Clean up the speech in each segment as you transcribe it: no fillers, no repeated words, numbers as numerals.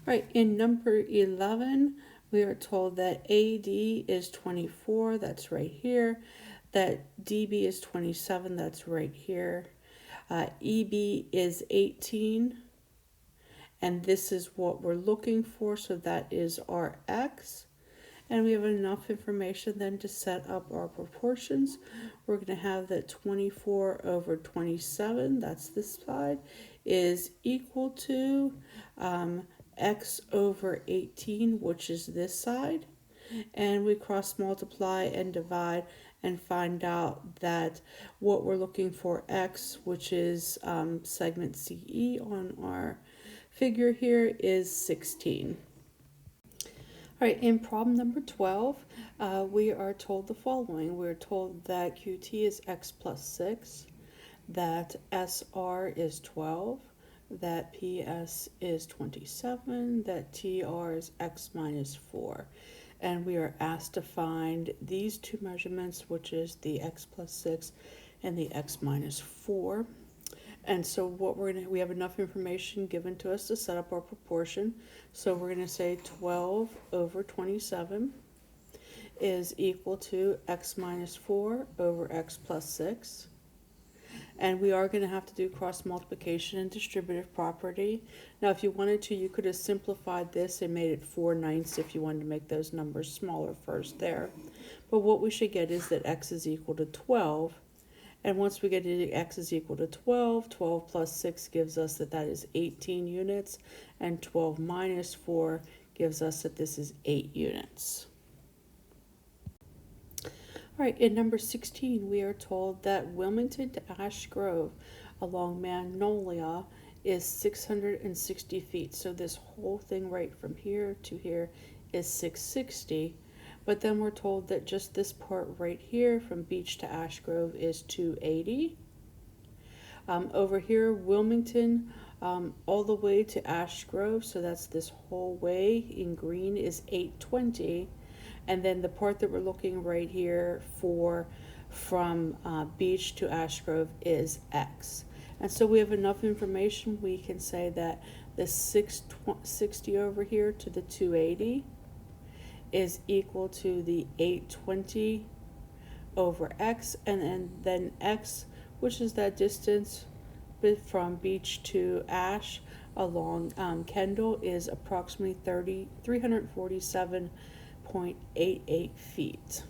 Right, in number 11, we are told that AD is 24, that's right here. That DB is 27, that's right here. EB is 18, and this is what we're looking for, so that is our X. And we have enough information then to set up our proportions. We're going to have that 24 over 27, that's this side, is equal to x over 18, which is this side. And we cross multiply and divide and find out that what we're looking for, x, which is segment CE on our figure here, is 16. All right, in problem number 12, we are told the following. We're told that QT is x plus 6, that SR is 12, that PS is 27, that TR is x minus 4. And we are asked to find these two measurements, which is the x plus 6 and the x minus 4. And so what we have enough information given to us to set up our proportion. So we're going to say 12 over 27 is equal to x minus 4 over x plus 6. And we are going to have to do cross multiplication and distributive property. Now if you wanted to, you could have simplified this and made it 4/9 if you wanted to make those numbers smaller first there. But what we should get is that x is equal to 12. And once we get to x is equal to 12, 12 plus 6 gives us that that is 18 units, and 12 minus 4 gives us that this is 8 units. All right, in number 16, we are told that Wilmington to Ash Grove along Magnolia is 660 feet. So this whole thing right from here to here is 660. But then we're told that just this part right here from Beach to Ash Grove is 280. Over here, Wilmington, all the way to Ash Grove, so that's this whole way in green, is 820. And then the part that we're looking right here for from Beach to Ash Grove is X. And so we have enough information, we can say that the 660 over here to the 280 is equal to the 820 over x, and then x, which is that distance from Beach to Ash along Kendall, is approximately 347.88 feet.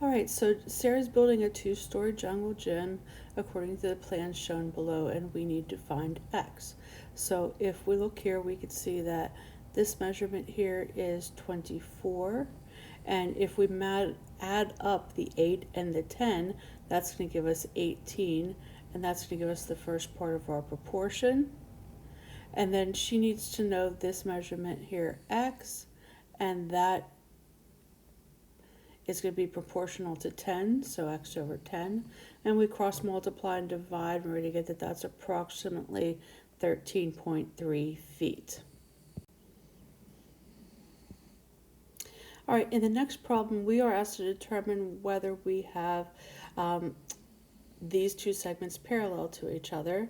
All right, so Sarah's building a 2-story jungle gym according to the plan shown below, and we need to find X. So if we look here, we can see that this measurement here is 24, and if we add up the 8 and the 10, that's going to give us 18, and that's going to give us the first part of our proportion. And then she needs to know this measurement here, X, and that is going to be proportional to 10, so X over 10. And we cross multiply and divide, and we're going to get that that's approximately 13.3 feet. All right, in the next problem, we are asked to determine whether we have these two segments parallel to each other,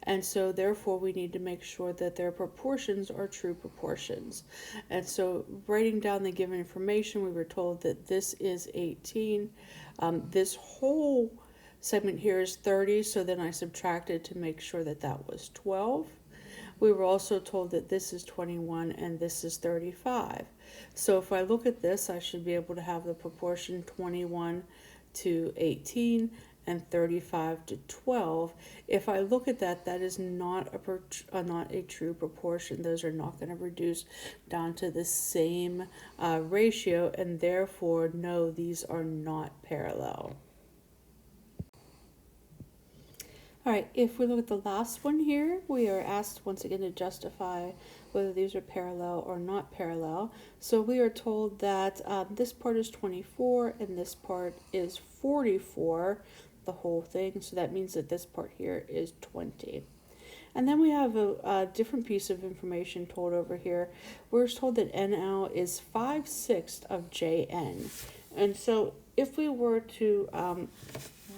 and so therefore we need to make sure that their proportions are true proportions. And so writing down the given information, we were told that this is 18. This whole segment here is 30, so then I subtracted to make sure that that was 12. We were also told that this is 21 and this is 35. So if I look at this, I should be able to have the proportion 21 to 18 and 35 to 12. If I look at that, that is not a true proportion. Those are not going to reduce down to the same ratio, and therefore, no, these are not parallel. All right, if we look at the last one here, we are asked once again to justify whether these are parallel or not parallel. So we are told that this part is 24 and this part is 44, the whole thing. So that means that this part here is 20. And then we have a different piece of information told over here. We're told that NL is 5/6 of JN. And so if we were to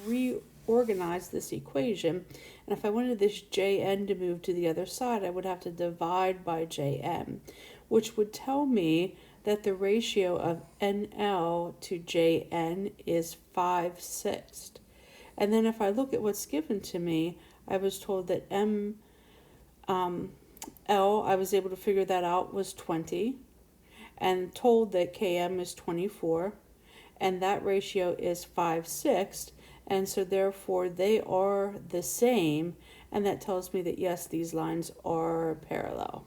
reorganize this equation, and if I wanted this JN to move to the other side, I would have to divide by JM, which would tell me that the ratio of NL to JN is 5/6. And then if I look at what's given to me, I was told that L, I was able to figure that out, was 20, and told that KM is 24, and that ratio is 5/6, and so therefore they are the same, and that tells me that yes, these lines are parallel.